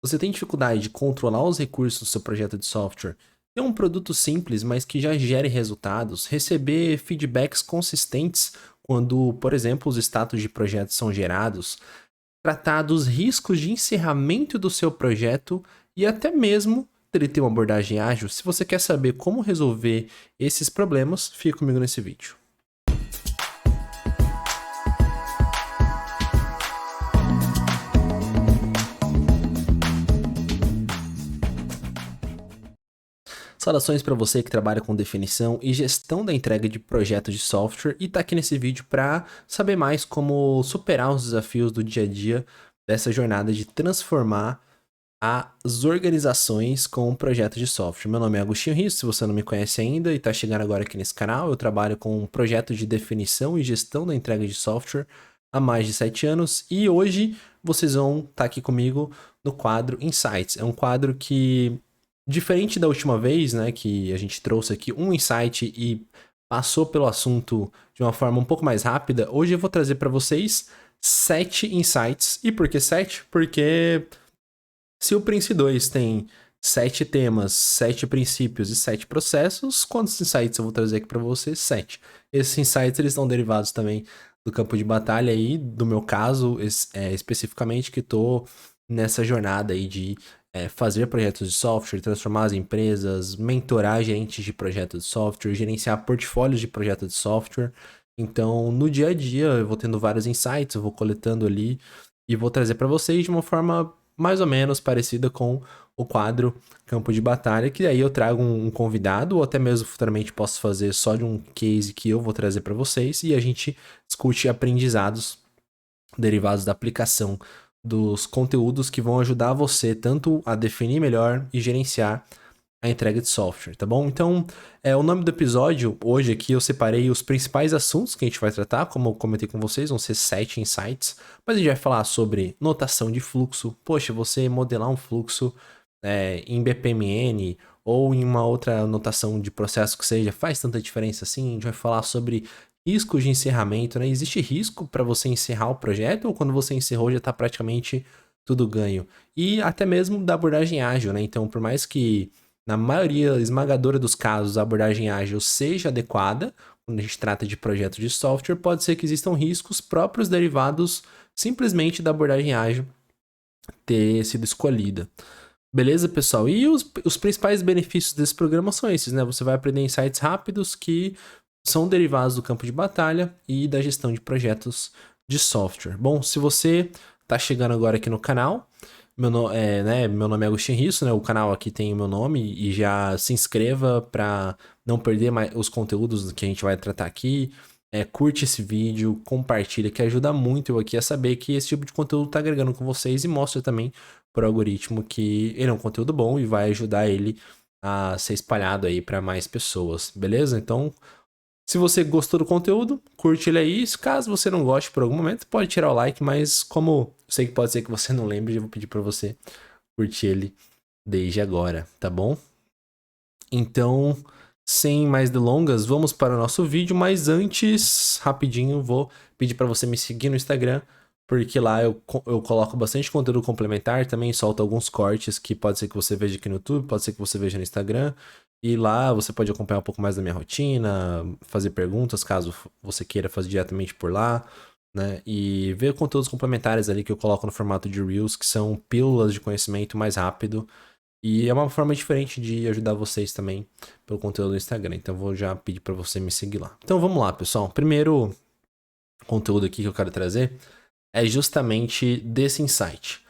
Você tem dificuldade de controlar os recursos do seu projeto de software, ter um produto simples, mas que já gere resultados, receber feedbacks consistentes quando, por exemplo, os status de projetos são gerados, tratar dos riscos de encerramento do seu projeto e até mesmo ele ter uma abordagem ágil. Se você quer saber como resolver esses problemas, fica comigo nesse vídeo. Saudações para você que trabalha com definição e gestão da entrega de projetos de software e está aqui nesse vídeo para saber mais como superar os desafios do dia a dia dessa jornada de transformar as organizações com projetos de software. Meu nome é Agostinho Risso, se você não me conhece ainda e está chegando agora aqui nesse canal, eu trabalho com projetos de definição e gestão da entrega de software há mais de 7 anos e hoje vocês vão estar aqui comigo no quadro Insights. É um quadro que, diferente da última vez, né, que a gente trouxe aqui um insight e passou pelo assunto de uma forma um pouco mais rápida, hoje eu vou trazer para vocês 7 insights. E por que 7? Porque se o Prince 2 tem 7 temas, 7 princípios e 7 processos, quantos insights eu vou trazer aqui para você? 7. Esses insights eles estão derivados também do campo de batalha aí, do meu caso especificamente, que estou nessa jornada aí de fazer projetos de software, transformar as empresas, mentorar gerentes de projetos de software, gerenciar portfólios de projetos de software. Então, no dia a dia, eu vou tendo vários insights, eu vou coletando ali e vou trazer para vocês de uma forma mais ou menos parecida com o quadro Campo de Batalha, que aí eu trago um convidado, ou até mesmo futuramente posso fazer só de um case que eu vou trazer para vocês, e a gente discute aprendizados derivados da aplicação dos conteúdos que vão ajudar você tanto a definir melhor e gerenciar a entrega de software, tá bom? Então, o nome do episódio, hoje aqui eu separei os principais assuntos que a gente vai tratar, como eu comentei com vocês, vão ser 7 insights, mas a gente vai falar sobre notação de fluxo. Poxa, você modelar um fluxo em BPMN ou em uma outra notação de processo que seja, faz tanta diferença assim? A gente vai falar sobre riscos de encerramento, né? Existe risco para você encerrar o projeto ou quando você encerrou já está praticamente tudo ganho? E até mesmo da abordagem ágil, né? Então, por mais que na maioria esmagadora dos casos, a abordagem ágil seja adequada, quando a gente trata de projetos de software, pode ser que existam riscos próprios derivados simplesmente da abordagem ágil ter sido escolhida. Beleza, pessoal? E os principais benefícios desse programa são esses, né? Você vai aprender insights rápidos que são derivados do campo de batalha e da gestão de projetos de software. Bom, se você está chegando agora aqui no canal, meu nome é Agostinho Risso, né? O canal aqui tem o meu nome e já se inscreva para não perder mais os conteúdos que a gente vai tratar aqui. Curte esse vídeo, compartilha, que ajuda muito eu aqui a saber que esse tipo de conteúdo está agregando com vocês e mostra também para o algoritmo que ele é um conteúdo bom e vai ajudar ele a ser espalhado aí para mais pessoas, beleza? Então, se você gostou do conteúdo, curte ele aí. Caso você não goste por algum momento, pode tirar o like, mas como eu sei que pode ser que você não lembre, eu vou pedir para você curtir ele desde agora, tá bom? Então, sem mais delongas, vamos para o nosso vídeo, mas antes, rapidinho, vou pedir para você me seguir no Instagram, porque lá eu coloco bastante conteúdo complementar, também solto alguns cortes que pode ser que você veja aqui no YouTube, pode ser que você veja no Instagram, e lá você pode acompanhar um pouco mais da minha rotina, fazer perguntas caso você queira fazer diretamente por lá, né? E ver conteúdos complementares ali que eu coloco no formato de Reels, que são pílulas de conhecimento mais rápido. E é uma forma diferente de ajudar vocês também pelo conteúdo do Instagram. Então vou já pedir para você me seguir lá. Então vamos lá, pessoal. Primeiro conteúdo aqui que eu quero trazer é justamente desse insight.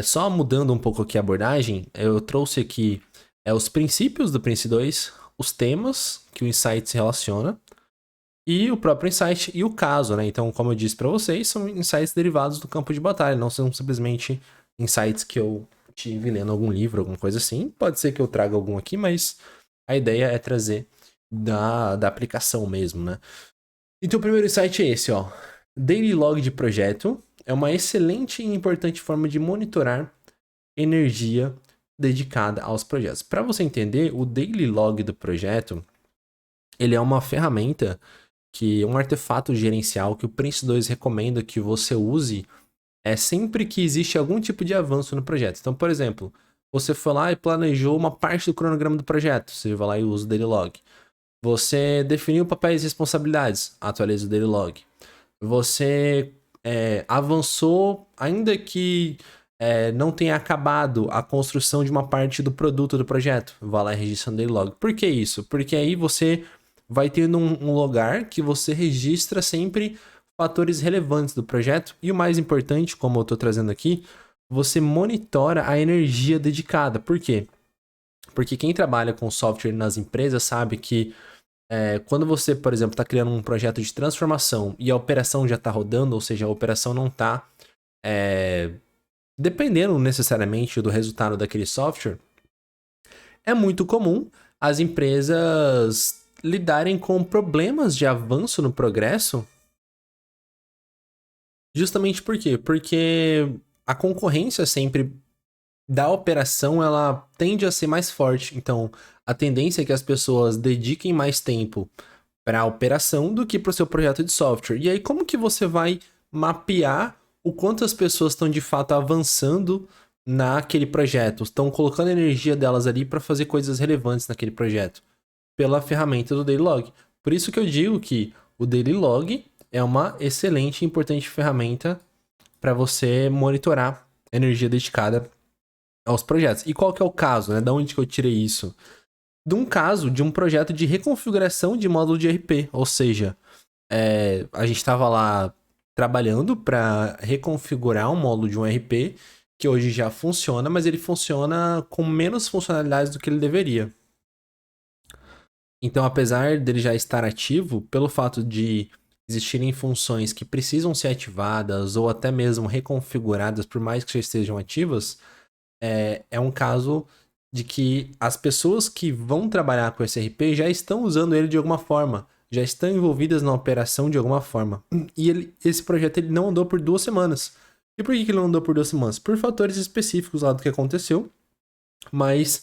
Só mudando um pouco aqui a abordagem, eu trouxe aqui os princípios do Prince 2, os temas que o insight se relaciona, e o próprio insight e o caso, né? Então, como eu disse para vocês, são insights derivados do campo de batalha, não são simplesmente insights que eu tive lendo algum livro, alguma coisa assim. Pode ser que eu traga algum aqui, mas a ideia é trazer da aplicação mesmo, né? Então, o primeiro insight é esse, ó. Daily Log de projeto é uma excelente e importante forma de monitorar energia dedicada aos projetos. Para você entender, o Daily Log do projeto, ele é uma ferramenta que é um artefato gerencial que o Prince 2 recomenda que você use é sempre que existe algum tipo de avanço no projeto. Então, por exemplo, você foi lá e planejou uma parte do cronograma do projeto, você vai lá e usa o daily log. Você definiu papéis e responsabilidades, atualiza o daily log. Você avançou, ainda que não tenha acabado a construção de uma parte do produto do projeto, vai lá e registra no daily log. Por que isso? Porque aí você vai tendo um lugar que você registra sempre fatores relevantes do projeto e o mais importante, como eu estou trazendo aqui, você monitora a energia dedicada. Por quê? Porque quem trabalha com software nas empresas sabe que quando você, por exemplo, está criando um projeto de transformação e a operação já está rodando, ou seja, a operação não está dependendo necessariamente do resultado daquele software, é muito comum as empresas lidarem com problemas de avanço no progresso. Justamente por quê? Porque a concorrência sempre da operação ela tende a ser mais forte. Então, a tendência é que as pessoas dediquem mais tempo para a operação do que para o seu projeto de software. E aí, como que você vai mapear o quanto as pessoas estão de fato avançando naquele projeto, estão colocando a energia delas ali para fazer coisas relevantes naquele projeto? Pela ferramenta do Daily Log. Por isso que eu digo que o Daily Log é uma excelente e importante ferramenta para você monitorar a energia dedicada aos projetos. E qual que é o caso, né? Da onde que eu tirei isso? De um caso de um projeto de reconfiguração de módulo de RP, ou seja, a gente estava lá trabalhando para reconfigurar um módulo de um RP que hoje já funciona, mas ele funciona com menos funcionalidades do que ele deveria. Então, apesar dele já estar ativo, pelo fato de existirem funções que precisam ser ativadas ou até mesmo reconfiguradas, por mais que já estejam ativas, é um caso de que as pessoas que vão trabalhar com esse RP já estão usando ele de alguma forma, já estão envolvidas na operação de alguma forma. E esse projeto ele não andou por 2 semanas. E por que ele não andou por 2 semanas? Por fatores específicos lá do que aconteceu, mas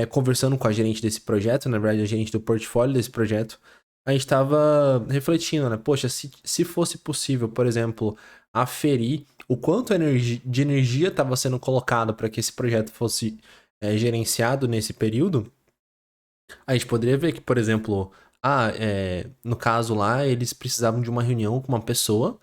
conversando com a gerente desse projeto, na verdade a gerente do portfólio desse projeto, a gente estava refletindo, né? Poxa, se fosse possível, por exemplo, aferir o quanto de energia estava sendo colocado para que esse projeto fosse gerenciado nesse período, a gente poderia ver que, por exemplo, no caso lá, eles precisavam de uma reunião com uma pessoa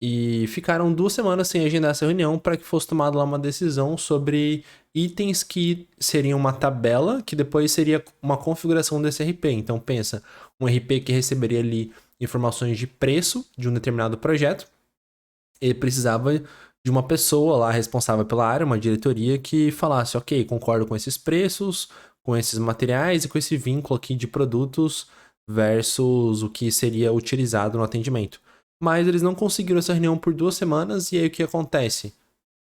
e ficaram 2 semanas sem agendar essa reunião para que fosse tomada lá uma decisão sobre itens que seriam uma tabela que depois seria uma configuração desse RP. Então pensa, um RP que receberia ali informações de preço de um determinado projeto, ele precisava de uma pessoa lá responsável pela área, uma diretoria, que falasse, ok, concordo com esses preços, com esses materiais e com esse vínculo aqui de produtos versus o que seria utilizado no atendimento. Mas eles não conseguiram essa reunião por 2 semanas e aí o que acontece?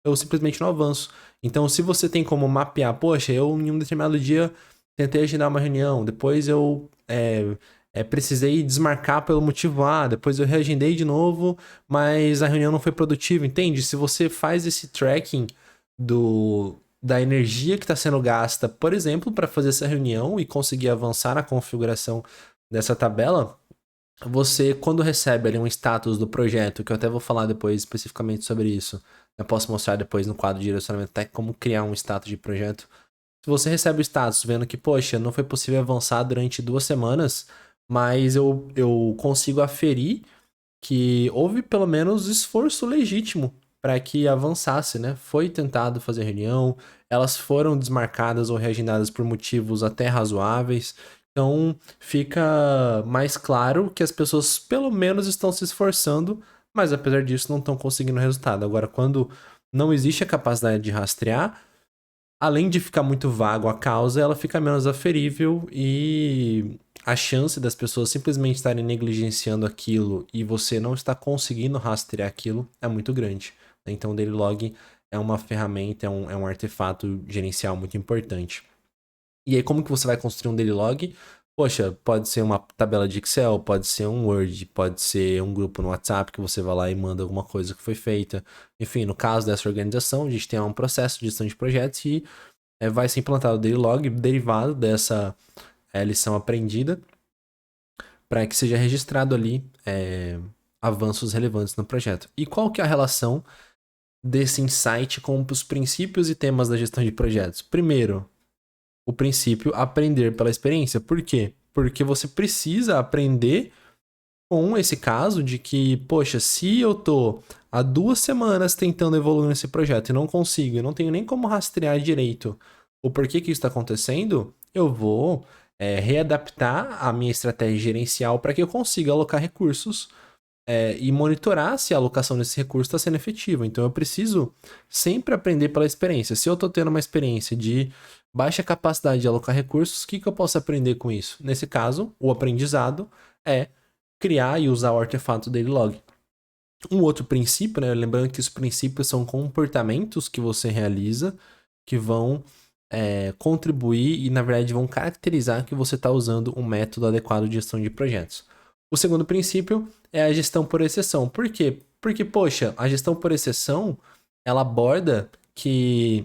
Eu simplesmente não avanço. Então, se você tem como mapear, poxa, eu em um determinado dia tentei agendar uma reunião, depois eu precisei desmarcar pelo motivo A, depois eu reagendei de novo, mas a reunião não foi produtiva, entende? Se você faz esse tracking da energia que está sendo gasta, por exemplo, para fazer essa reunião e conseguir avançar na configuração dessa tabela, você, quando recebe ali um status do projeto, que eu até vou falar depois especificamente sobre isso, eu posso mostrar depois no quadro de direcionamento técnico como criar um status de projeto. Se você recebe o status vendo que, poxa, não foi possível avançar durante 2 semanas, mas eu consigo aferir que houve pelo menos esforço legítimo para que avançasse, né? Foi tentado fazer reunião, elas foram desmarcadas ou reagendadas por motivos até razoáveis. Então fica mais claro que as pessoas pelo menos estão se esforçando, mas apesar disso não estão conseguindo resultado. Agora, quando não existe a capacidade de rastrear, além de ficar muito vago a causa, ela fica menos aferível e a chance das pessoas simplesmente estarem negligenciando aquilo e você não está conseguindo rastrear aquilo é muito grande. Então, o Daily Log é uma ferramenta, é um artefato gerencial muito importante. E aí, como que você vai construir um Daily Log? Poxa, pode ser uma tabela de Excel, pode ser um Word, pode ser um grupo no WhatsApp que você vai lá e manda alguma coisa que foi feita. Enfim, no caso dessa organização, a gente tem um processo de gestão de projetos e vai ser implantado o Daily Log derivado dessa lição aprendida para que seja registrado ali avanços relevantes no projeto. E qual que é a relação desse insight com os princípios e temas da gestão de projetos? Primeiro, o princípio aprender pela experiência. Por quê? Porque você precisa aprender com esse caso de que, poxa, se eu tô há 2 semanas tentando evoluir nesse projeto e não consigo, eu não tenho nem como rastrear direito o porquê que isso está acontecendo, eu vou readaptar a minha estratégia gerencial para que eu consiga alocar recursos e monitorar se a alocação desse recurso está sendo efetiva. Então eu preciso sempre aprender pela experiência. Se eu estou tendo uma experiência de baixa capacidade de alocar recursos, o que eu posso aprender com isso? Nesse caso, o aprendizado é criar e usar o artefato Dailylog. Um outro princípio, né? Lembrando que os princípios são comportamentos que você realiza que vão contribuir e, na verdade, vão caracterizar que você está usando um método adequado de gestão de projetos. O segundo princípio é a gestão por exceção. Por quê? Porque, poxa, a gestão por exceção, ela aborda que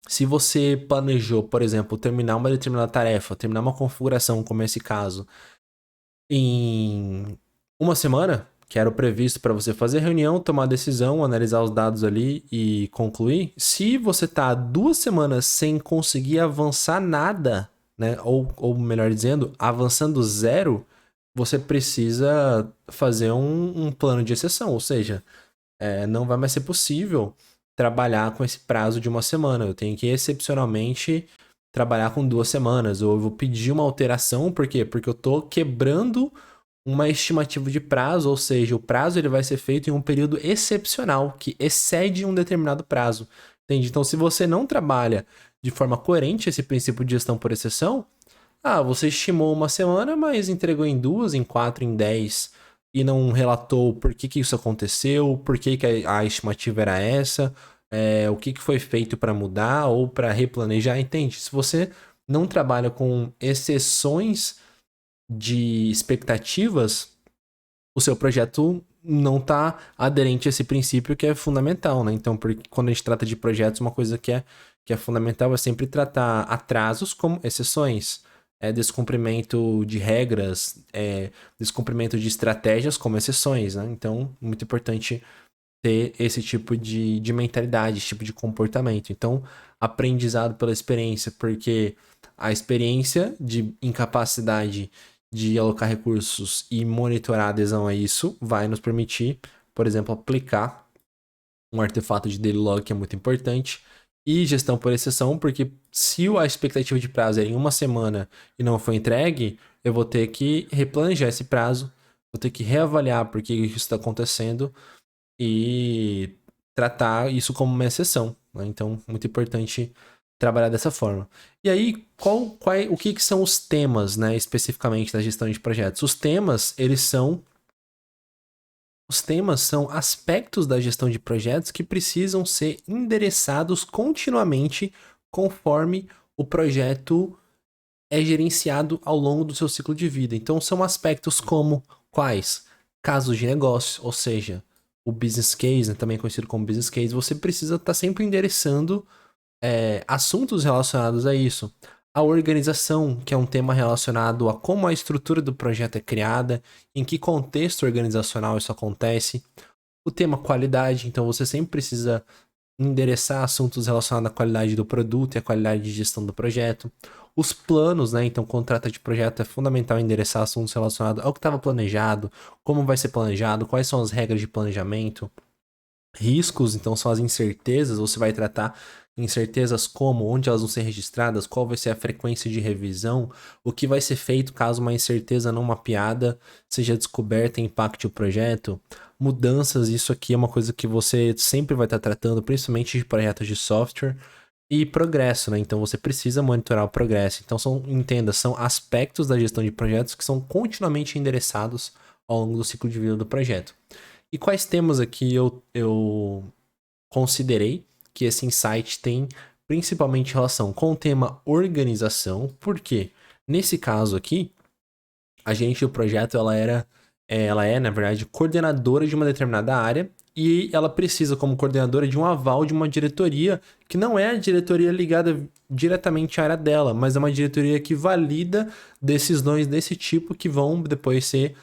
se você planejou, por exemplo, terminar uma determinada tarefa, terminar uma configuração, como esse caso, em 1 semana, que era o previsto para você fazer reunião, tomar decisão, analisar os dados ali e concluir. Se você tá 2 semanas sem conseguir avançar nada, né? Ou melhor dizendo, avançando zero, você precisa fazer um plano de exceção. Ou seja, não vai mais ser possível trabalhar com esse prazo de 1 semana. Eu tenho que excepcionalmente trabalhar com 2 semanas, ou eu vou pedir uma alteração, por quê? Porque eu tô quebrando uma estimativa de prazo, ou seja, o prazo ele vai ser feito em um período excepcional, que excede um determinado prazo, entende? Então, se você não trabalha de forma coerente esse princípio de gestão por exceção, você estimou 1 semana, mas entregou em 2, em 4, em 10, e não relatou por que isso aconteceu, por que a estimativa era essa, o que foi feito para mudar ou para replanejar, entende? Se você não trabalha com exceções de expectativas, o seu projeto não está aderente a esse princípio que é fundamental, né? Então, quando a gente trata de projetos, uma coisa que é fundamental é sempre tratar atrasos como exceções, descumprimento de regras, descumprimento de estratégias como exceções, né? Então, muito importante ter esse tipo de mentalidade, esse tipo de comportamento. Então, aprendizado pela experiência, porque a experiência de incapacidade de alocar recursos e monitorar a adesão a isso vai nos permitir, por exemplo, aplicar um artefato de Dailylog que é muito importante, e gestão por exceção, porque se a expectativa de prazo é em 1 semana e não foi entregue, eu vou ter que replanejar esse prazo, vou ter que reavaliar por que isso está acontecendo e tratar isso como uma exceção, né? Então, muito importante trabalhar dessa forma. E aí, o que são os temas, né, especificamente da gestão de projetos? Os temas são aspectos da gestão de projetos que precisam ser endereçados continuamente conforme o projeto é gerenciado ao longo do seu ciclo de vida. Então, são aspectos como quais? Casos de negócio, ou seja, o business case, né, também conhecido como business case, você precisa estar sempre endereçando assuntos relacionados a isso. A organização, que é um tema relacionado a como a estrutura do projeto é criada, em que contexto organizacional isso acontece. O tema qualidade, então você sempre precisa endereçar assuntos relacionados à qualidade do produto e à qualidade de gestão do projeto. Os planos, né? Então, contrato de projeto é fundamental endereçar assuntos relacionados ao que estava planejado, como vai ser planejado, quais são as regras de planejamento. Riscos, então, são as incertezas, você vai tratar incertezas como, onde elas vão ser registradas, qual vai ser a frequência de revisão, o que vai ser feito caso uma incerteza não mapeada seja descoberta e impacte o projeto. Mudanças, isso aqui é uma coisa que você sempre vai estar tratando, principalmente de projetos de software. E progresso, né? Então você precisa monitorar o progresso. Então são aspectos da gestão de projetos que são continuamente endereçados ao longo do ciclo de vida do projeto. E quais temas aqui eu considerei que esse insight tem principalmente relação com o tema organização, porque nesse caso aqui, o projeto, ela é, na verdade, coordenadora de uma determinada área e ela precisa, como coordenadora, de um aval de uma diretoria que não é a diretoria ligada diretamente à área dela, mas é uma diretoria que valida decisões desse tipo que vão depois ser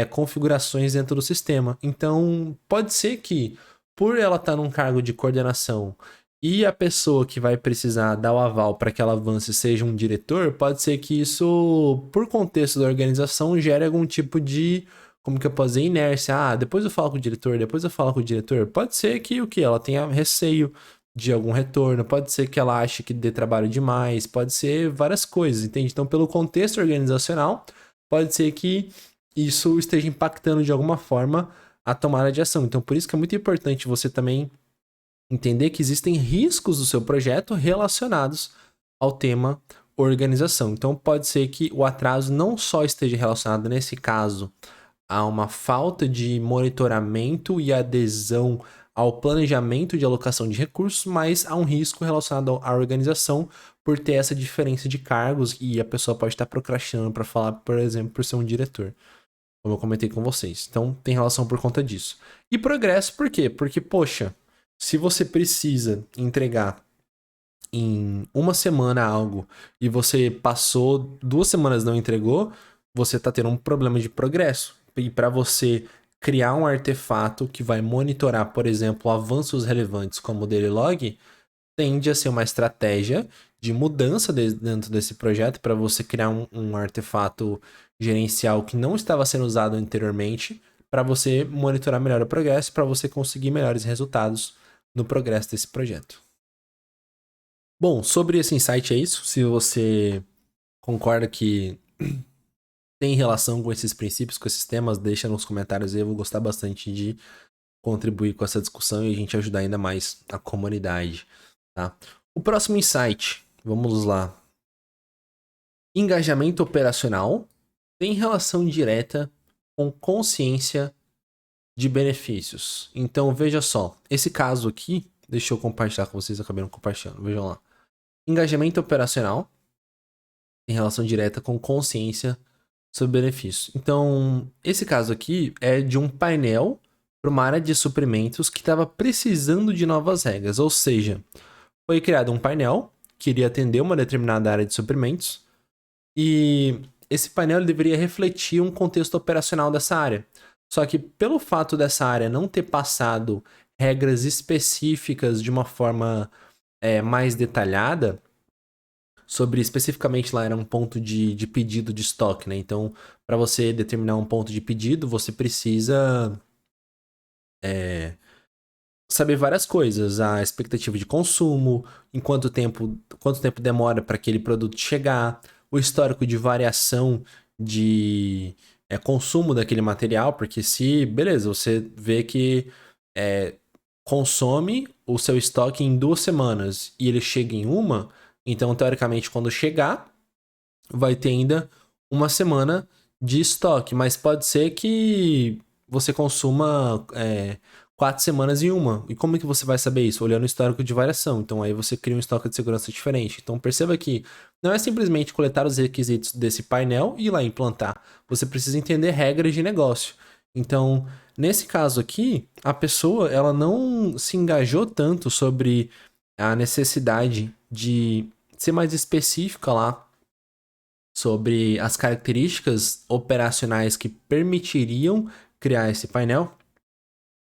configurações dentro do sistema. Então, pode ser que por ela estar num cargo de coordenação e a pessoa que vai precisar dar o aval para que ela avance seja um diretor, pode ser que isso, por contexto da organização, gere algum tipo de, como que eu posso dizer, inércia. Ah, depois eu falo com o diretor, depois eu falo com o diretor. Pode ser que o que ela tenha receio de algum retorno, pode ser que ela ache que dê trabalho demais, pode ser várias coisas, entende? Então, pelo contexto organizacional, pode ser que isso esteja impactando de alguma forma a tomada de ação. Então, por isso que é muito importante você também entender que existem riscos do seu projeto relacionados ao tema organização. Então, pode ser que o atraso não só esteja relacionado, nesse caso, a uma falta de monitoramento e adesão ao planejamento de alocação de recursos, mas há um risco relacionado à organização por ter essa diferença de cargos e a pessoa pode estar procrastinando para falar, por exemplo, por ser um diretor, como eu comentei com vocês. Então, tem relação por conta disso. E progresso, por quê? Porque, poxa, se você precisa entregar em uma semana algo e você passou 2 semanas e não entregou, você está tendo um problema de progresso. E para você criar um artefato que vai monitorar, por exemplo, avanços relevantes como o Daily Log, tende a ser uma estratégia de mudança dentro desse projeto para você criar um artefato gerencial que não estava sendo usado anteriormente, para você monitorar melhor o progresso, para você conseguir melhores resultados no progresso desse projeto. Bom, sobre esse insight é isso. Se você concorda que tem relação com esses princípios, com esses temas, deixa nos comentários aí. Eu vou gostar bastante de contribuir com essa discussão e a gente ajudar ainda mais a comunidade, tá? O próximo insight, vamos lá. Engajamento operacional tem relação direta com consciência de benefícios. Então, veja só, esse caso aqui, deixa eu compartilhar com vocês, acabei não compartilhando, vejam lá. Engajamento operacional tem relação direta com consciência sobre benefício. Então, esse caso aqui é de um painel para uma área de suprimentos que estava precisando de novas regras, ou seja, foi criado um painel que iria atender uma determinada área de suprimentos e esse painel deveria refletir um contexto operacional dessa área. Só que pelo fato dessa área não ter passado regras específicas de uma forma mais detalhada, sobre especificamente lá era um ponto de pedido de estoque, né? Então, para você determinar um ponto de pedido, você precisa saber várias coisas, a expectativa de consumo, em quanto tempo demora para aquele produto chegar, o histórico de variação de consumo daquele material, porque se, beleza, você vê que consome o seu estoque em 2 semanas e ele chega em uma, então, teoricamente, quando chegar, vai ter ainda uma semana de estoque, mas pode ser que você consuma 4 semanas em uma. E como é que você vai saber isso? Olhando o histórico de variação. Então, aí você cria um estoque de segurança diferente. Então, perceba que não é simplesmente coletar os requisitos desse painel e ir lá implantar. Você precisa entender regras de negócio. Então, nesse caso aqui, a pessoa ela não se engajou tanto sobre a necessidade de ser mais específica lá sobre as características operacionais que permitiriam criar esse painel.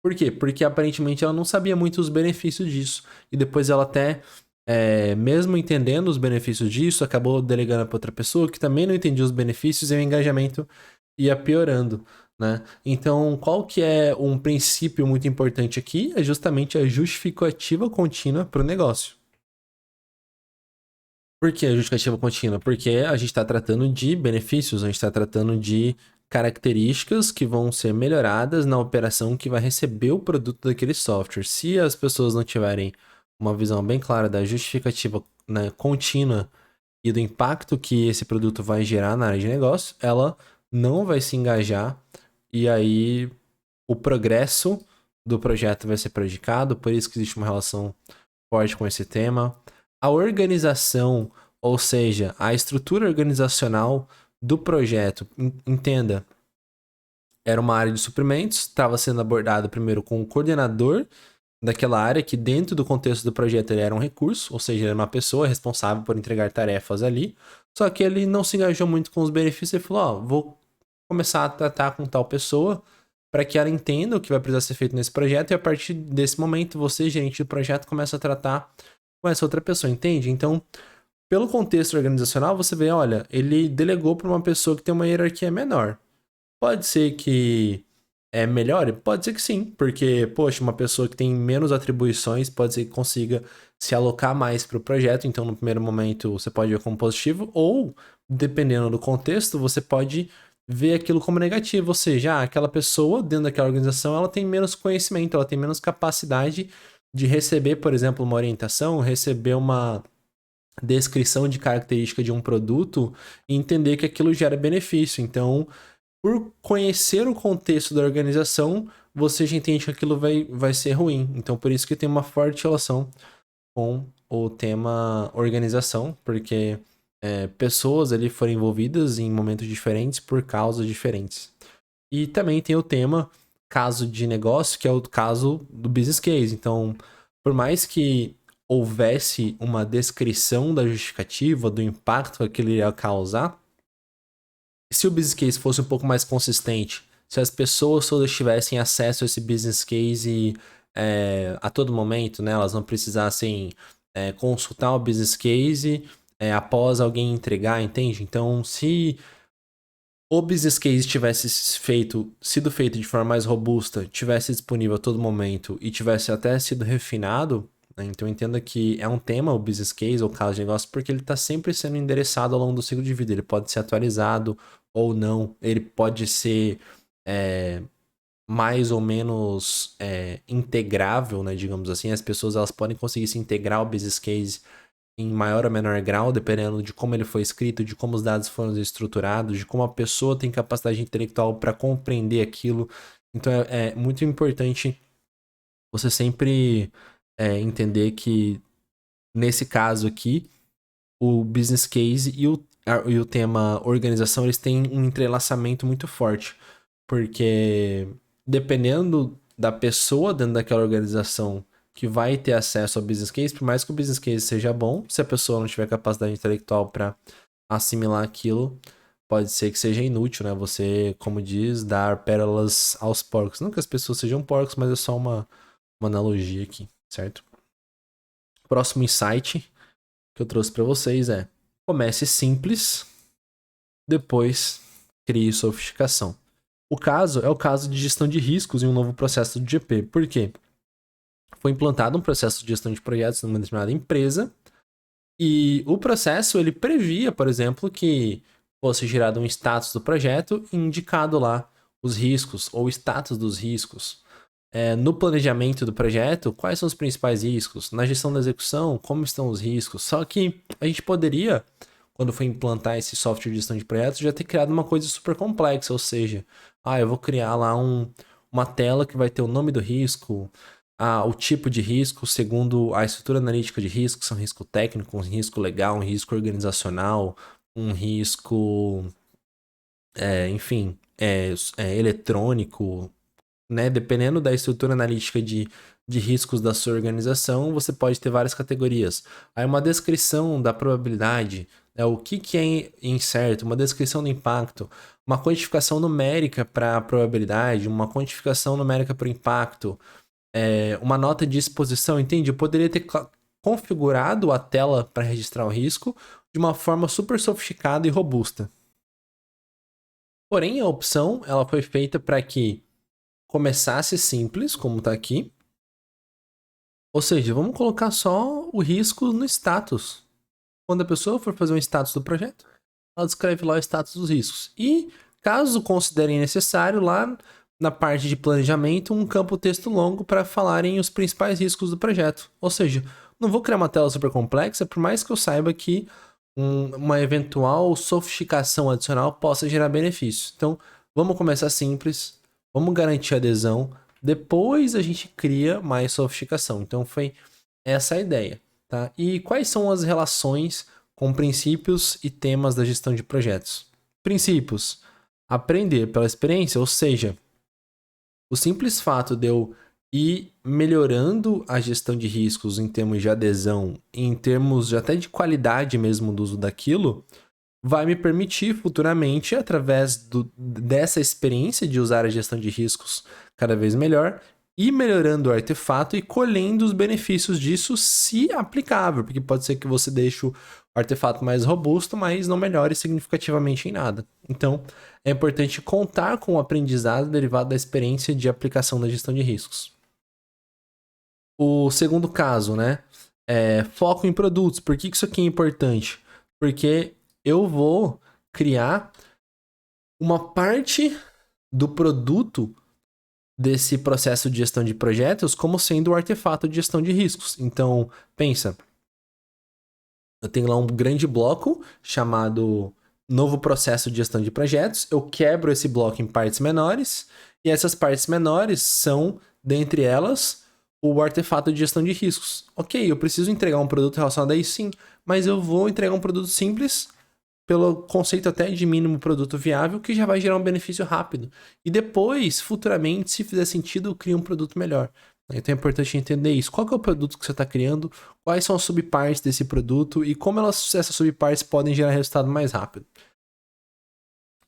Por quê? Porque aparentemente ela não sabia muito os benefícios disso. E depois ela até, mesmo entendendo os benefícios disso, acabou delegando para outra pessoa que também não entendia os benefícios e o engajamento ia piorando, né? Então, qual que é um princípio muito importante aqui? É justamente a justificativa contínua para o negócio. Por que a justificativa contínua? Porque a gente está tratando de benefícios, a gente está tratando de características que vão ser melhoradas na operação que vai receber o produto daquele software. Se as pessoas não tiverem uma visão bem clara da justificativa, né, contínua e do impacto que esse produto vai gerar na área de negócio, ela não vai se engajar e aí o progresso do projeto vai ser prejudicado, por isso que existe uma relação forte com esse tema. A organização, ou seja, a estrutura organizacional do projeto, entenda, era uma área de suprimentos, estava sendo abordado primeiro com o coordenador daquela área, que dentro do contexto do projeto ele era um recurso, ou seja, ele era uma pessoa responsável por entregar tarefas ali, só que ele não se engajou muito com os benefícios e falou, vou começar a tratar com tal pessoa para que ela entenda o que vai precisar ser feito nesse projeto e a partir desse momento você, gerente do projeto, começa a tratar com essa outra pessoa, entende? Então, pelo contexto organizacional, você vê, olha, ele delegou para uma pessoa que tem uma hierarquia menor. Pode ser que melhore? Pode ser que sim, porque, poxa, uma pessoa que tem menos atribuições pode ser que consiga se alocar mais para o projeto, então no primeiro momento você pode ver como positivo, ou, dependendo do contexto, você pode ver aquilo como negativo, ou seja, aquela pessoa dentro daquela organização, ela tem menos conhecimento, ela tem menos capacidade de receber, por exemplo, uma orientação, receber uma descrição de característica de um produto e entender que aquilo gera benefício. Então, por conhecer o contexto da organização, você já entende que aquilo vai ser ruim. Então, por isso que tem uma forte relação com o tema organização, porque pessoas ali foram envolvidas em momentos diferentes por causas diferentes. E também tem o tema caso de negócio, que é o caso do business case. Então, por mais que houvesse uma descrição da justificativa, do impacto que aquilo ia causar, se o business case fosse um pouco mais consistente, se as pessoas todas tivessem acesso a esse business case a todo momento, né, elas não precisassem consultar o business case após alguém entregar, entende? Então, se o business case tivesse sido feito de forma mais robusta, tivesse disponível a todo momento e tivesse até sido refinado, né, então entenda que é um tema o business case ou caso de negócio porque ele está sempre sendo endereçado ao longo do ciclo de vida. Ele pode ser atualizado ou não, ele pode ser mais ou menos integrável, né, digamos assim. As pessoas elas podem conseguir se integrar ao business case em maior ou menor grau, dependendo de como ele foi escrito, de como os dados foram estruturados, de como a pessoa tem capacidade intelectual para compreender aquilo. Então é muito importante você sempre entender que, nesse caso aqui, o business case e o tema organização, eles têm um entrelaçamento muito forte. Porque dependendo da pessoa dentro daquela organização que vai ter acesso ao business case, por mais que o business case seja bom, se a pessoa não tiver capacidade intelectual para assimilar aquilo, pode ser que seja inútil, né? Você, como diz, dar pérolas aos porcos. Não que as pessoas sejam porcos, mas é só uma analogia aqui, certo? Próximo insight que eu trouxe para vocês é: comece simples, depois crie sofisticação. O caso é o caso de gestão de riscos em um novo processo do GP. Por quê? Foi implantado um processo de gestão de projetos numa determinada empresa e o processo ele previa, por exemplo, que fosse gerado um status do projeto e indicado lá os riscos ou o status dos riscos. No planejamento do projeto, quais são os principais riscos? Na gestão da execução, como estão os riscos? Só que a gente poderia, quando for implantar esse software de gestão de projetos, já ter criado uma coisa super complexa, ou seja, eu vou criar lá uma tela que vai ter o nome do risco, o tipo de risco, segundo a estrutura analítica de risco, são risco técnico, um risco legal, um risco organizacional, um risco, enfim, eletrônico, né? Dependendo da estrutura analítica de riscos da sua organização, você pode ter várias categorias. Aí uma descrição da probabilidade, o que é incerto, uma descrição do impacto, uma quantificação numérica para a probabilidade, uma quantificação numérica para o impacto, uma nota de exposição, entende? Eu poderia ter configurado a tela para registrar o risco de uma forma super sofisticada e robusta. Porém, a opção ela foi feita para que começasse simples, como está aqui. Ou seja, vamos colocar só o risco no status. Quando a pessoa for fazer um status do projeto, ela descreve lá o status dos riscos. E, caso considerem necessário, lá na parte de planejamento, um campo texto longo para falarem os principais riscos do projeto. Ou seja, não vou criar uma tela super complexa, por mais que eu saiba que uma eventual sofisticação adicional possa gerar benefício. Então, vamos começar simples, vamos garantir adesão, depois a gente cria mais sofisticação. Então, foi essa a ideia. Tá? E quais são as relações com princípios e temas da gestão de projetos? Princípios: aprender pela experiência, ou seja, o simples fato de eu ir melhorando a gestão de riscos em termos de adesão, em termos até de qualidade mesmo do uso daquilo, vai me permitir futuramente, através dessa experiência de usar a gestão de riscos cada vez melhor, ir melhorando o artefato e colhendo os benefícios disso se aplicável, porque pode ser que você deixe o artefato mais robusto, mas não melhore significativamente em nada. Então, é importante contar com o aprendizado derivado da experiência de aplicação da gestão de riscos. O segundo caso, né? Foco em produtos. Por que isso aqui é importante? Porque eu vou criar uma parte do produto desse processo de gestão de projetos como sendo o artefato de gestão de riscos. Então, pensa, eu tenho lá um grande bloco chamado novo processo de gestão de projetos, eu quebro esse bloco em partes menores, e essas partes menores são, dentre elas, o artefato de gestão de riscos. Ok, eu preciso entregar um produto relacionado a isso, sim, mas eu vou entregar um produto simples pelo conceito até de mínimo produto viável, que já vai gerar um benefício rápido. E depois, futuramente, se fizer sentido, eu crio um produto melhor. Então é importante entender isso. Qual que é o produto que você está criando? Quais são as subpartes desse produto? E como essas subpartes podem gerar resultado mais rápido?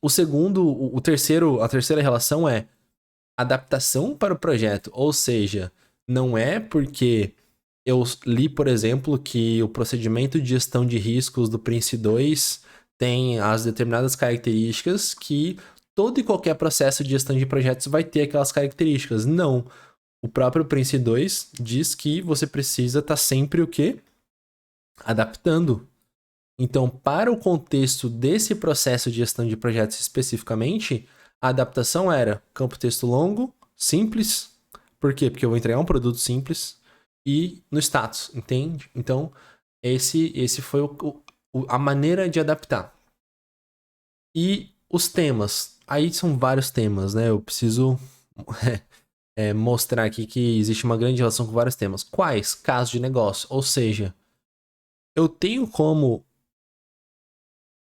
A terceira relação é adaptação para o projeto. Ou seja, não é porque eu li, por exemplo, que o procedimento de gestão de riscos do Prince 2 tem as determinadas características que todo e qualquer processo de gestão de projetos vai ter aquelas características. Não. O próprio Prince 2 diz que você precisa estar sempre o quê? Adaptando. Então, para o contexto desse processo de gestão de projetos especificamente, a adaptação era campo texto longo, simples. Por quê? Porque eu vou entregar um produto simples e no status, entende? Então, esse foi a maneira de adaptar. E os temas. Aí são vários temas, né? Eu preciso mostrar aqui que existe uma grande relação com vários temas. Quais? Casos de negócio. Ou seja, eu tenho como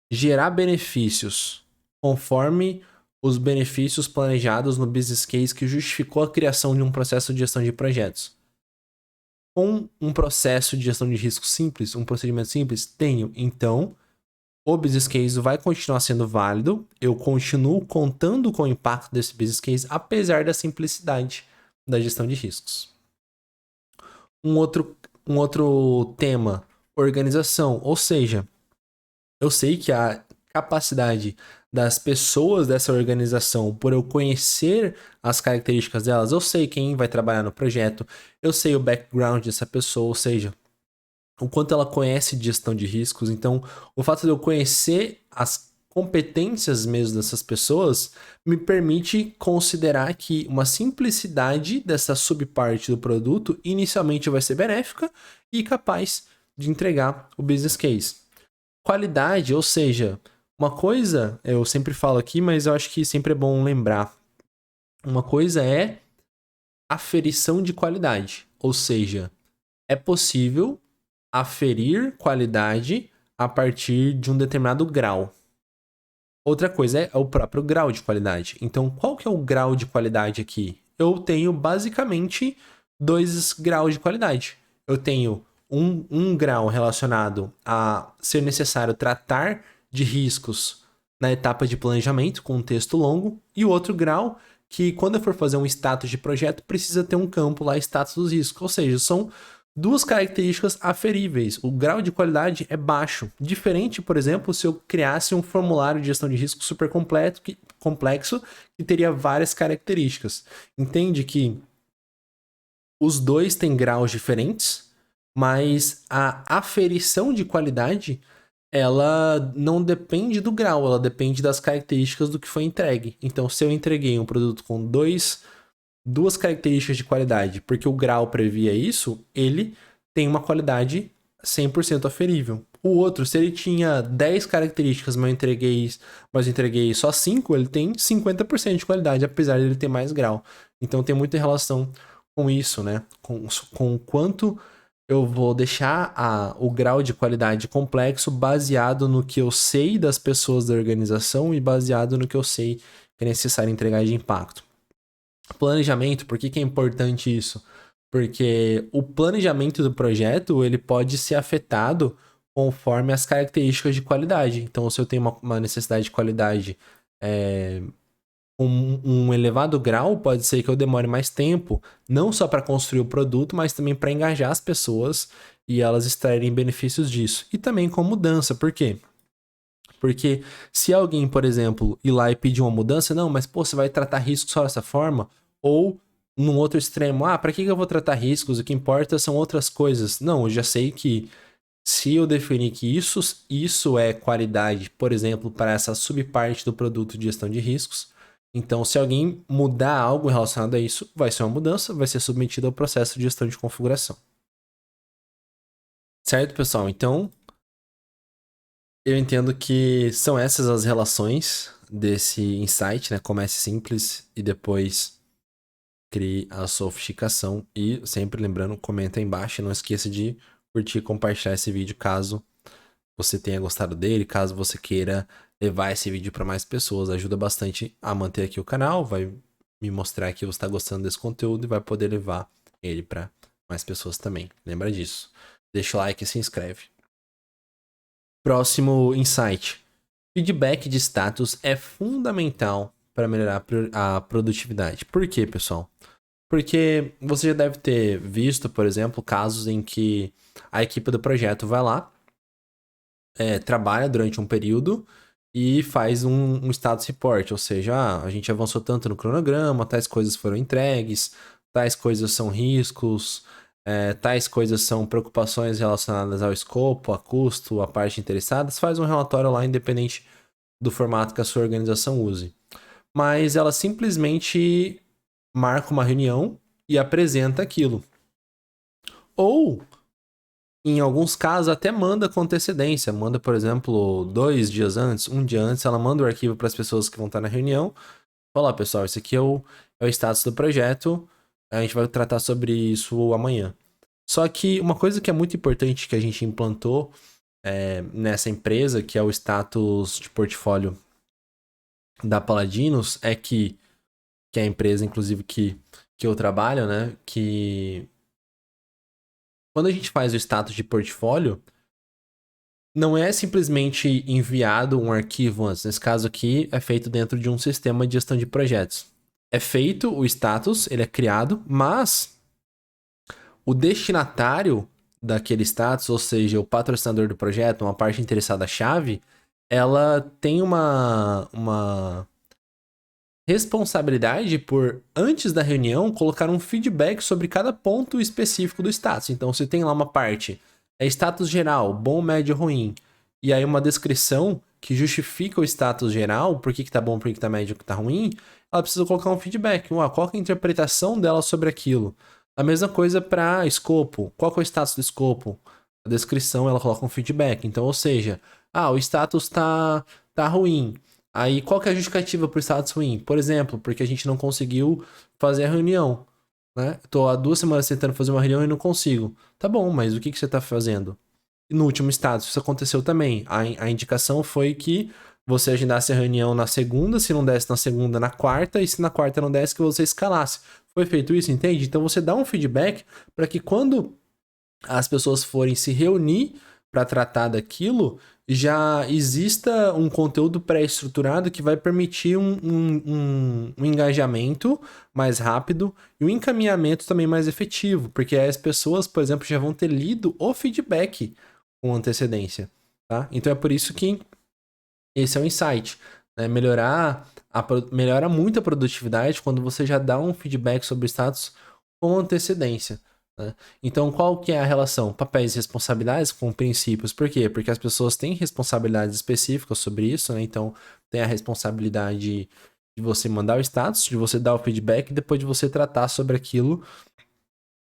gerar benefícios conforme os benefícios planejados no business case que justificou a criação de um processo de gestão de projetos. Com um processo de gestão de risco simples, um procedimento simples, tenho. Então, o business case vai continuar sendo válido, eu continuo contando com o impacto desse business case, apesar da simplicidade da gestão de riscos. Um outro tema, organização, ou seja, eu sei que a capacidade das pessoas dessa organização, por eu conhecer as características delas, eu sei quem vai trabalhar no projeto, eu sei o background dessa pessoa, ou seja, o quanto ela conhece de gestão de riscos. Então, o fato de eu conhecer as competências mesmo dessas pessoas me permite considerar que uma simplicidade dessa subparte do produto inicialmente vai ser benéfica e capaz de entregar o business case. Qualidade, ou seja, uma coisa, eu sempre falo aqui, mas eu acho que sempre é bom lembrar. Uma coisa é aferição de qualidade, ou seja, é possível aferir qualidade a partir de um determinado grau. Outra coisa é o próprio grau de qualidade. Então, qual que é o grau de qualidade aqui? Eu tenho basicamente 2 graus de qualidade. Eu tenho um grau relacionado a ser necessário tratar de riscos na etapa de planejamento com um texto longo, e o outro grau que, quando eu for fazer um status de projeto, precisa ter um campo lá, status dos riscos. Ou seja, são 2 características aferíveis. O grau de qualidade é baixo. Diferente, por exemplo, se eu criasse um formulário de gestão de risco super complexo que teria várias características. Entende que os 2 têm graus diferentes, mas a aferição de qualidade, ela não depende do grau, ela depende das características do que foi entregue. Então, se eu entreguei um produto com 2 características de qualidade, porque o grau previa isso, ele tem uma qualidade 100% aferível. O outro, se ele tinha 10 características, mas eu entreguei só 5, ele tem 50% de qualidade, apesar de ele ter mais grau. Então tem muita relação com isso, né? Com o quanto eu vou deixar o grau de qualidade complexo baseado no que eu sei das pessoas da organização e baseado no que eu sei que é necessário entregar de impacto. Planejamento, por que é importante isso? Porque o planejamento do projeto, ele pode ser afetado conforme as características de qualidade. Então, se eu tenho uma necessidade de qualidade com um elevado grau, pode ser que eu demore mais tempo, não só para construir o produto, mas também para engajar as pessoas e elas extraírem benefícios disso. E também com mudança, por quê? Porque se alguém, por exemplo, ir lá e pedir uma mudança, não, mas pô, você vai tratar riscos só dessa forma? Ou num outro extremo, para que eu vou tratar riscos? O que importa são outras coisas. Não, eu já sei que se eu definir que isso é qualidade, por exemplo, para essa subparte do produto de gestão de riscos, então se alguém mudar algo relacionado a isso, vai ser uma mudança, vai ser submetido ao processo de gestão de configuração. Certo, pessoal? Então, eu entendo que são essas as relações desse insight, né? Comece simples e depois crie a sofisticação. E sempre lembrando, comenta aí embaixo e não esqueça de curtir e compartilhar esse vídeo caso você tenha gostado dele, caso você queira levar esse vídeo para mais pessoas. Ajuda bastante a manter aqui o canal, vai me mostrar que você está gostando desse conteúdo e vai poder levar ele para mais pessoas também. Lembra disso. Deixa o like e se inscreve. Próximo insight. Feedback de status é fundamental para melhorar a produtividade. Por quê, pessoal? Porque você já deve ter visto, por exemplo, casos em que a equipe do projeto vai lá, trabalha durante um período e faz um status report, ou seja, a gente avançou tanto no cronograma, tais coisas foram entregues, tais coisas são riscos, tais coisas são preocupações relacionadas ao escopo, a custo, a parte interessada, faz um relatório lá independente do formato que a sua organização use. Mas ela simplesmente marca uma reunião e apresenta aquilo. Ou, em alguns casos, até manda com antecedência. Manda, por exemplo, 2 dias antes, um dia antes, ela manda o arquivo para as pessoas que vão estar na reunião. Fala, pessoal, esse aqui é o status do projeto, a gente vai tratar sobre isso amanhã. Só que uma coisa que é muito importante que a gente implantou nessa empresa, que é o status de portfólio da Paladinos, é que é a empresa, inclusive, que eu trabalho, né? Que quando a gente faz o status de portfólio, não é simplesmente enviado um arquivo antes. Nesse caso aqui, é feito dentro de um sistema de gestão de projetos. É feito o status, ele é criado, mas o destinatário daquele status, ou seja, o patrocinador do projeto, uma parte interessada-chave, ela tem uma responsabilidade por, antes da reunião, colocar um feedback sobre cada ponto específico do status. Então, se tem lá uma parte, status geral, bom, médio, ruim, e aí uma descrição que justifica o status geral, por que tá bom, por que tá médio, por que tá ruim, ela precisa colocar um feedback. Qual que é a interpretação dela sobre aquilo? A mesma coisa para escopo. Qual que é o status do escopo? A descrição, ela coloca um feedback. Então, ou seja, o status tá ruim. Aí, qual que é a justificativa pro status ruim? Por exemplo, porque a gente não conseguiu fazer a reunião, né? Tô há 2 semanas tentando fazer uma reunião e não consigo. Tá bom, mas o que você tá fazendo? E no último status, isso aconteceu também. A indicação foi que você agendasse a reunião na segunda, se não desse na segunda, na quarta, e se na quarta não desse, que você escalasse. Foi feito isso, entende? Então você dá um feedback para que quando as pessoas forem se reunir para tratar daquilo, já exista um conteúdo pré-estruturado que vai permitir um engajamento mais rápido e um encaminhamento também mais efetivo, porque aí as pessoas, por exemplo, já vão ter lido o feedback com antecedência, tá? Então é por isso que esse é o insight, né? Melhora muito a produtividade quando você já dá um feedback sobre o status com antecedência. Né? Então, qual que é a relação? Papéis e responsabilidades com princípios. Por quê? Porque as pessoas têm responsabilidades específicas sobre isso, né? Então, tem a responsabilidade de você mandar o status, de você dar o feedback e depois de você tratar sobre aquilo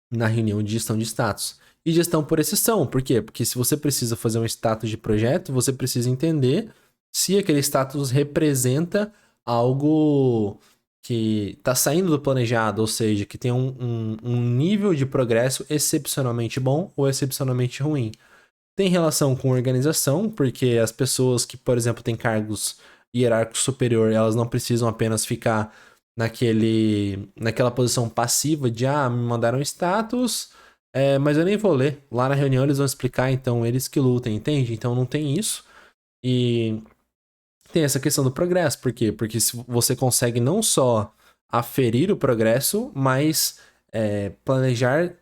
na reunião de gestão de status. E gestão por exceção. Por quê? Porque se você precisa fazer um status de projeto, você precisa entender se aquele status representa algo que está saindo do planejado, ou seja, que tem um nível de progresso excepcionalmente bom ou excepcionalmente ruim. Tem relação com organização, porque as pessoas que, por exemplo, têm cargos hierárquicos superior, elas não precisam apenas ficar naquela posição passiva de me mandaram status, Mas eu nem vou ler. Lá na reunião eles vão explicar, então eles que lutem, entende? Então não tem isso. E tem essa questão do progresso. Por quê? Porque se você consegue não só aferir o progresso, mas planejar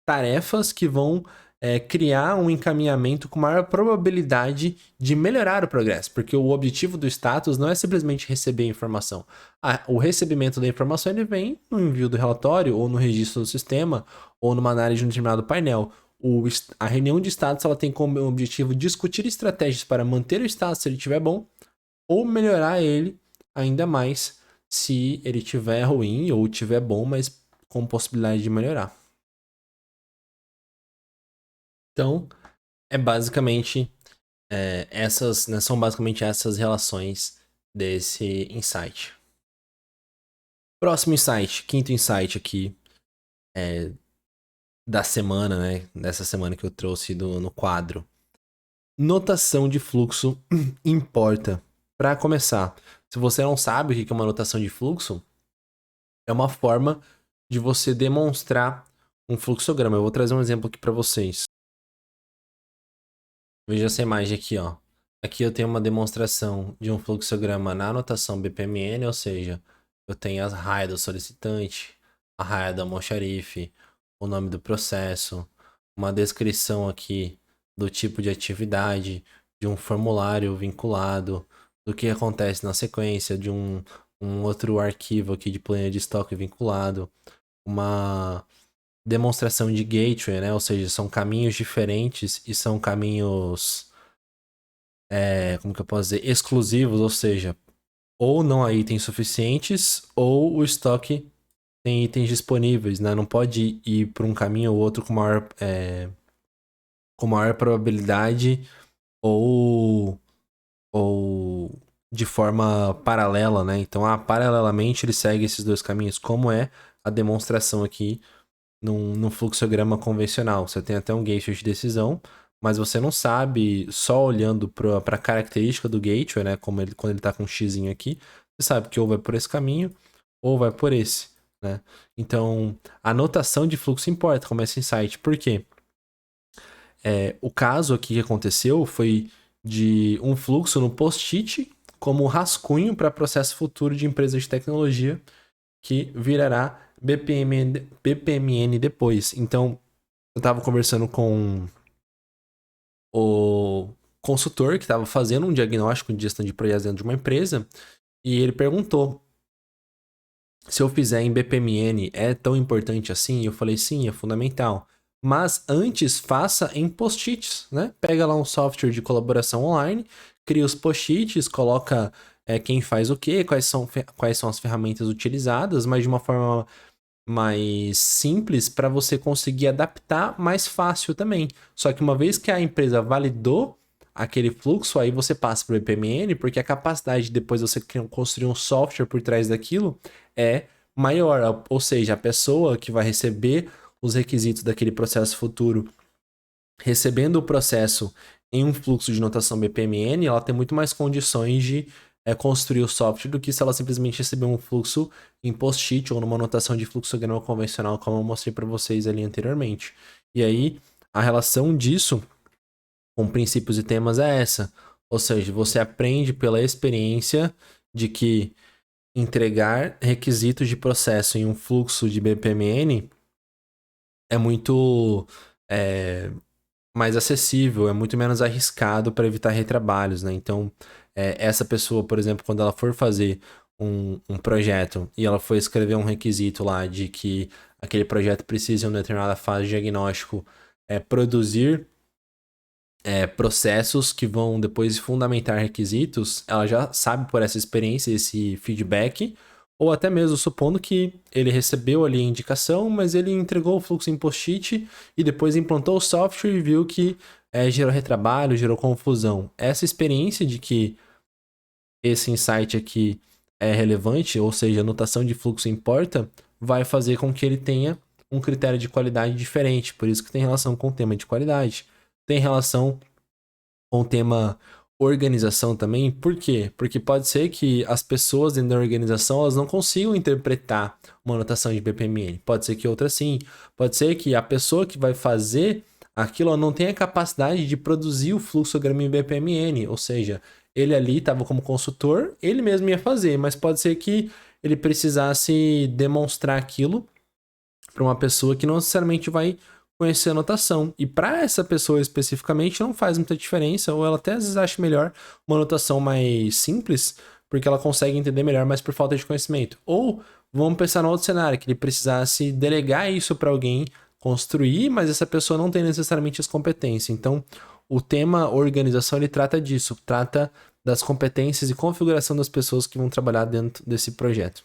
tarefas que vão criar um encaminhamento com maior probabilidade de melhorar o progresso, porque o objetivo do status não é simplesmente receber a informação. O recebimento da informação ele vem no envio do relatório, ou no registro do sistema, ou numa análise de um determinado painel. A reunião de status ela tem como objetivo discutir estratégias para manter o status se ele estiver bom, ou melhorar ele ainda mais se ele estiver ruim ou estiver bom, mas com possibilidade de melhorar. Então, é basicamente são basicamente essas relações desse insight. Próximo insight, quinto insight aqui da semana, né? Dessa semana que eu trouxe no quadro. Notação de fluxo importa. Para começar, se você não sabe o que é uma notação de fluxo, é uma forma de você demonstrar um fluxograma. Eu vou trazer um exemplo aqui para vocês. Veja essa imagem aqui, ó. Aqui eu tenho uma demonstração de um fluxograma na notação BPMN, ou seja, eu tenho a raia do solicitante, a raia do almoxarife, o nome do processo, uma descrição aqui do tipo de atividade, de um formulário vinculado, do que acontece na sequência, de um outro arquivo aqui de planilha de estoque vinculado, uma demonstração de gateway, né? Ou seja, são caminhos diferentes e são caminhos, como que eu posso dizer, exclusivos, ou seja, ou não há itens suficientes, ou o estoque tem itens disponíveis, né? Não pode ir por um caminho ou outro com maior probabilidade ou de forma paralela, né? Então, paralelamente ele segue esses dois caminhos, como é a demonstração aqui num fluxograma convencional. Você tem até um gateway de decisão, mas você não sabe, só olhando para a característica do gateway, né, como quando ele está com um xizinho aqui, você sabe que ou vai por esse caminho ou vai por esse, né? Então, a notação de fluxo importa como esse insight. Por quê? O caso aqui que aconteceu foi de um fluxo no post-it como rascunho para processo futuro de empresas de tecnologia que virará BPMN depois. Então, eu estava conversando com o consultor que estava fazendo um diagnóstico de gestão de projetos dentro de uma empresa e ele perguntou se eu fizer em BPMN é tão importante assim? E eu falei, sim, é fundamental. Mas antes faça em post-its, né? Pega lá um software de colaboração online, cria os post-its, coloca quem faz o quê, quais são as ferramentas utilizadas, mas de uma forma mais simples para você conseguir adaptar mais fácil também. Só que uma vez que a empresa validou aquele fluxo, aí você passa para o EPMN, porque a capacidade de depois você construir um software por trás daquilo é maior. Ou seja, a pessoa que vai receber os requisitos daquele processo futuro, recebendo o processo em um fluxo de notação BPMN, ela tem muito mais condições de construir o software do que se ela simplesmente receber um fluxo em post-it ou numa anotação de fluxograma convencional, como eu mostrei para vocês ali anteriormente. E aí, a relação disso com princípios e temas é essa. Ou seja, você aprende pela experiência de que entregar requisitos de processo em um fluxo de BPMN é muito mais acessível, é muito menos arriscado para evitar retrabalhos, né? Então, essa pessoa, por exemplo, quando ela for fazer um projeto e ela for escrever um requisito lá de que aquele projeto precisa, em uma determinada fase de diagnóstico, produzir processos que vão depois fundamentar requisitos, ela já sabe por essa experiência, esse feedback, ou até mesmo supondo que ele recebeu ali a indicação, mas ele entregou o fluxo em post-it e depois implantou o software e viu que gerou retrabalho, gerou confusão. Essa experiência de que esse insight aqui é relevante, ou seja, a notação de fluxo importa, vai fazer com que ele tenha um critério de qualidade diferente. Por isso que tem relação com o tema de qualidade. Tem relação com o tema organização também. Por quê? Porque pode ser que as pessoas dentro da organização elas não consigam interpretar uma anotação de BPMN. Pode ser que outra sim. Pode ser que a pessoa que vai fazer aquilo não tenha capacidade de produzir o fluxograma em BPMN. Ou seja, ele ali estava como consultor, ele mesmo ia fazer, mas pode ser que ele precisasse demonstrar aquilo para uma pessoa que não necessariamente vai conhecer a anotação. E para essa pessoa especificamente não faz muita diferença, ou ela até às vezes acha melhor uma anotação mais simples, porque ela consegue entender melhor, mas por falta de conhecimento. Ou vamos pensar no outro cenário, que ele precisasse delegar isso para alguém construir, mas essa pessoa não tem necessariamente as competências. Então, o tema organização ele trata disso, trata das competências e configuração das pessoas que vão trabalhar dentro desse projeto.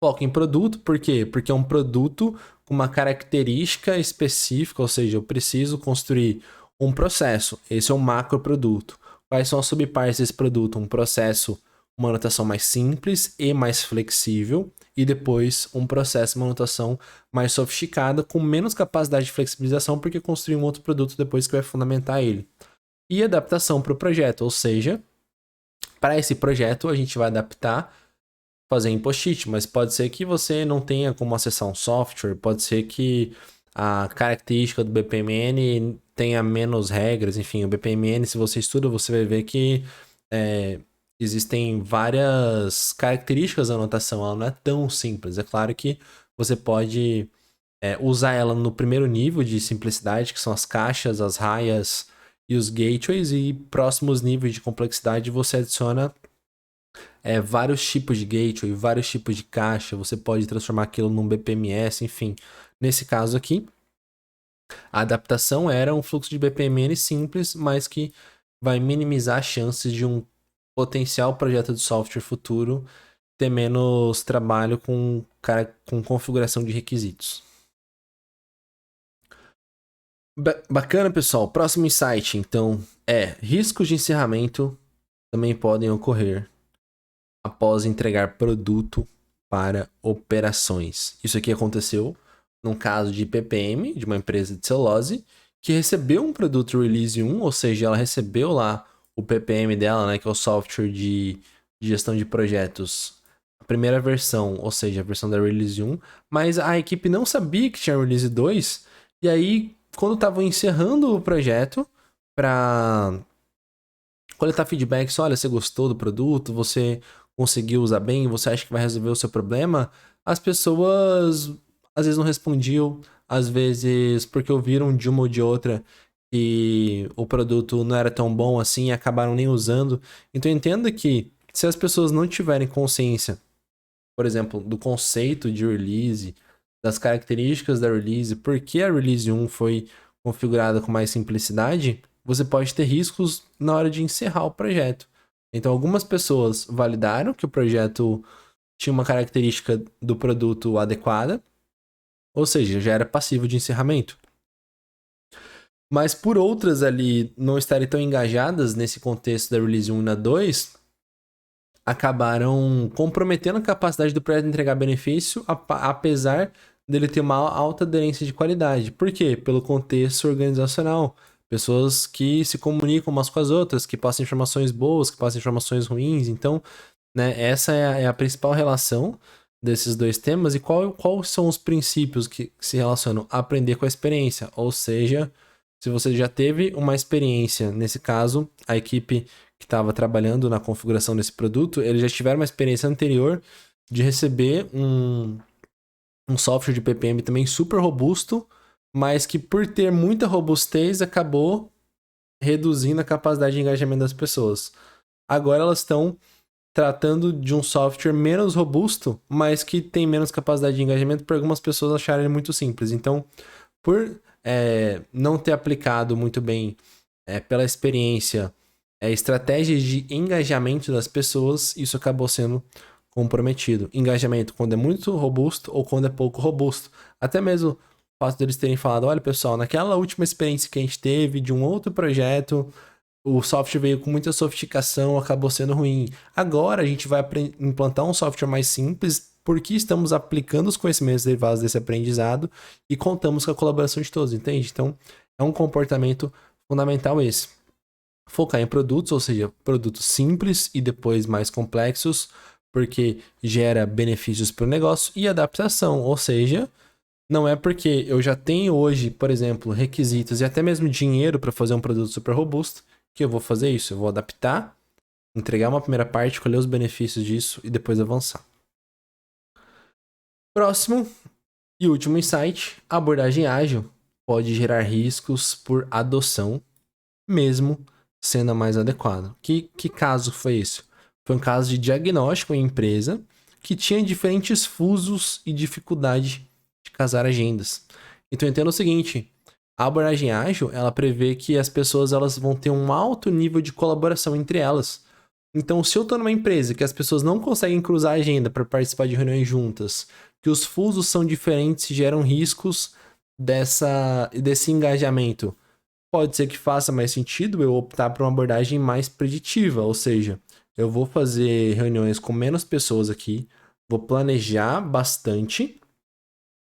Foco em produto, por quê? Porque é um produto com uma característica específica, ou seja, eu preciso construir um processo. Esse é um macro produto. Quais são as subpartes desse produto? Um processo, uma anotação mais simples e mais flexível, e depois um processo, uma anotação mais sofisticada, com menos capacidade de flexibilização, porque construir um outro produto depois que vai fundamentar ele. E adaptação para o projeto, ou seja, para esse projeto a gente vai adaptar fazer em post-it, mas pode ser que você não tenha como acessar um software, pode ser que a característica do BPMN tenha menos regras, enfim, o BPMN, se você estuda, você vai ver que existem várias características da anotação, ela não é tão simples. É claro que você pode usar ela no primeiro nível de simplicidade, que são as caixas, as raias e os gateways, e próximos níveis de complexidade você adiciona vários tipos de gateway, vários tipos de caixa, você pode transformar aquilo num BPMS, enfim. Nesse caso aqui, a adaptação era um fluxo de BPMN simples, mas que vai minimizar as chances de um potencial projeto de software futuro ter menos trabalho com configuração de requisitos. Bacana, pessoal. Próximo insight, então, riscos de encerramento também podem ocorrer após entregar produto para operações. Isso aqui aconteceu num caso de PPM, de uma empresa de celulose, que recebeu um produto Release 1, ou seja, ela recebeu lá o PPM dela, né, que é o software de gestão de projetos, a primeira versão, ou seja, a versão da Release 1, mas a equipe não sabia que tinha Release 2, e aí, quando estavam encerrando o projeto, para coletar feedbacks, olha, você gostou do produto, você conseguiu usar bem, você acha que vai resolver o seu problema, as pessoas às vezes não respondiam, às vezes porque ouviram de uma ou de outra que o produto não era tão bom assim e acabaram nem usando. Então entenda que se as pessoas não tiverem consciência, por exemplo, do conceito de release, das características da release, por que a release 1 foi configurada com mais simplicidade, você pode ter riscos na hora de encerrar o projeto. Então, algumas pessoas validaram que o projeto tinha uma característica do produto adequada, ou seja, já era passível de encerramento. Mas por outras ali não estarem tão engajadas nesse contexto da Release 1 e na 2, acabaram comprometendo a capacidade do projeto de entregar benefício, apesar dele ter uma alta aderência de qualidade. Por quê? Pelo contexto organizacional. Pessoas que se comunicam umas com as outras, que passam informações boas, que passam informações ruins. Então, né, essa é a principal relação desses dois temas. E quais são os princípios que se relacionam? Aprender com a experiência. Ou seja, se você já teve uma experiência, nesse caso, a equipe que estava trabalhando na configuração desse produto, eles já tiveram uma experiência anterior de receber um software de PPM também super robusto, mas que por ter muita robustez acabou reduzindo a capacidade de engajamento das pessoas. Agora elas estão tratando de um software menos robusto, mas que tem menos capacidade de engajamento por algumas pessoas acharem ele muito simples. Então, por não ter aplicado muito bem pela experiência estratégias de engajamento das pessoas, isso acabou sendo comprometido. Engajamento quando é muito robusto ou quando é pouco robusto. Até mesmo o fato deles terem falado, olha pessoal, naquela última experiência que a gente teve de um outro projeto, o software veio com muita sofisticação, acabou sendo ruim. Agora a gente vai implantar um software mais simples porque estamos aplicando os conhecimentos derivados desse aprendizado e contamos com a colaboração de todos, entende? Então, é um comportamento fundamental esse. Focar em produtos, ou seja, produtos simples e depois mais complexos, porque gera benefícios para o negócio, e adaptação, ou seja, não é porque eu já tenho hoje, por exemplo, requisitos e até mesmo dinheiro para fazer um produto super robusto que eu vou fazer isso. Eu vou adaptar, entregar uma primeira parte, colher os benefícios disso e depois avançar. Próximo e último insight: a abordagem ágil pode gerar riscos por adoção, mesmo sendo a mais adequada. Que caso foi isso? Foi um caso de diagnóstico em empresa que tinha diferentes fusos e dificuldade de casar agendas. Então entenda o seguinte: a abordagem ágil, ela prevê que as pessoas elas vão ter um alto nível de colaboração entre elas. Então, se eu estou numa empresa que as pessoas não conseguem cruzar a agenda para participar de reuniões juntas, que os fusos são diferentes e geram riscos desse engajamento, pode ser que faça mais sentido eu optar por uma abordagem mais preditiva, ou seja, eu vou fazer reuniões com menos pessoas aqui, vou planejar bastante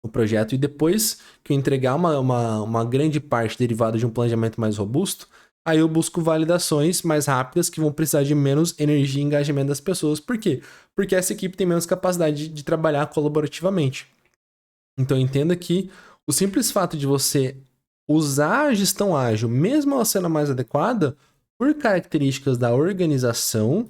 o projeto e depois que eu entregar uma grande parte derivada de um planejamento mais robusto, aí eu busco validações mais rápidas que vão precisar de menos energia e engajamento das pessoas. Por quê? Porque essa equipe tem menos capacidade de trabalhar colaborativamente. Então entenda que o simples fato de você usar a gestão ágil, mesmo ela sendo mais adequada, por características da organização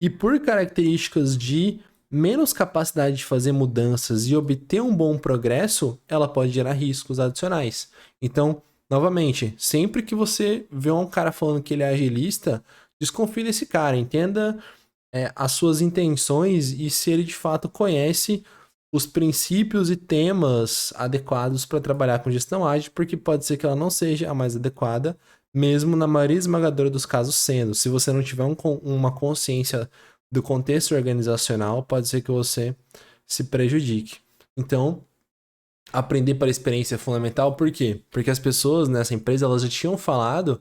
e por características de menos capacidade de fazer mudanças e obter um bom progresso, ela pode gerar riscos adicionais. Então, novamente, sempre que você vê um cara falando que ele é agilista, desconfie desse cara, entenda as suas intenções e se ele de fato conhece os princípios e temas adequados para trabalhar com gestão ágil, porque pode ser que ela não seja a mais adequada, mesmo na maioria esmagadora dos casos sendo. Se você não tiver uma consciência do contexto organizacional, pode ser que você se prejudique. Então, aprender para a experiência é fundamental, por quê? Porque as pessoas nessa empresa elas já tinham falado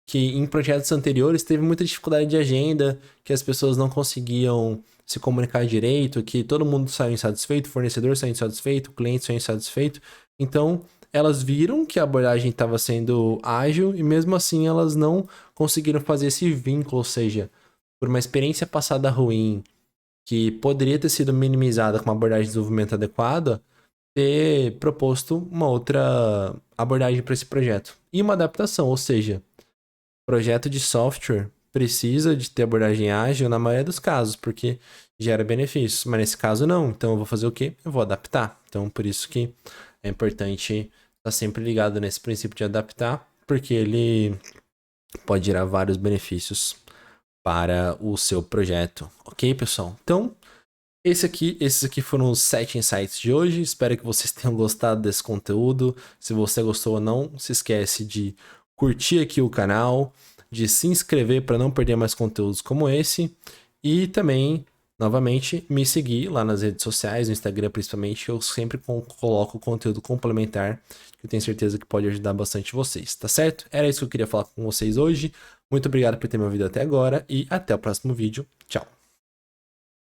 que em projetos anteriores teve muita dificuldade de agenda, que as pessoas não conseguiam se comunicar direito, que todo mundo saiu insatisfeito, o fornecedor saiu insatisfeito, o cliente saiu insatisfeito. Então, elas viram que a abordagem estava sendo ágil e mesmo assim elas não conseguiram fazer esse vínculo, ou seja, por uma experiência passada ruim, que poderia ter sido minimizada com uma abordagem de desenvolvimento adequada, ter proposto uma outra abordagem para esse projeto. E uma adaptação, ou seja, projeto de software precisa de ter abordagem ágil na maioria dos casos, porque gera benefícios, mas nesse caso não. Então eu vou fazer o quê? Eu vou adaptar. Então por isso que é importante estar sempre ligado nesse princípio de adaptar, porque ele pode gerar vários benefícios para o seu projeto. Ok, pessoal? Então, esses aqui foram os 7 insights de hoje. Espero que vocês tenham gostado desse conteúdo. Se você gostou ou não, se esquece de curtir aqui o canal, de se inscrever para não perder mais conteúdos como esse e também, novamente, me seguir lá nas redes sociais, no Instagram principalmente, eu sempre coloco conteúdo complementar que eu tenho certeza que pode ajudar bastante vocês, tá certo? Era isso que eu queria falar com vocês hoje. Muito obrigado por ter me ouvido até agora e até o próximo vídeo. Tchau!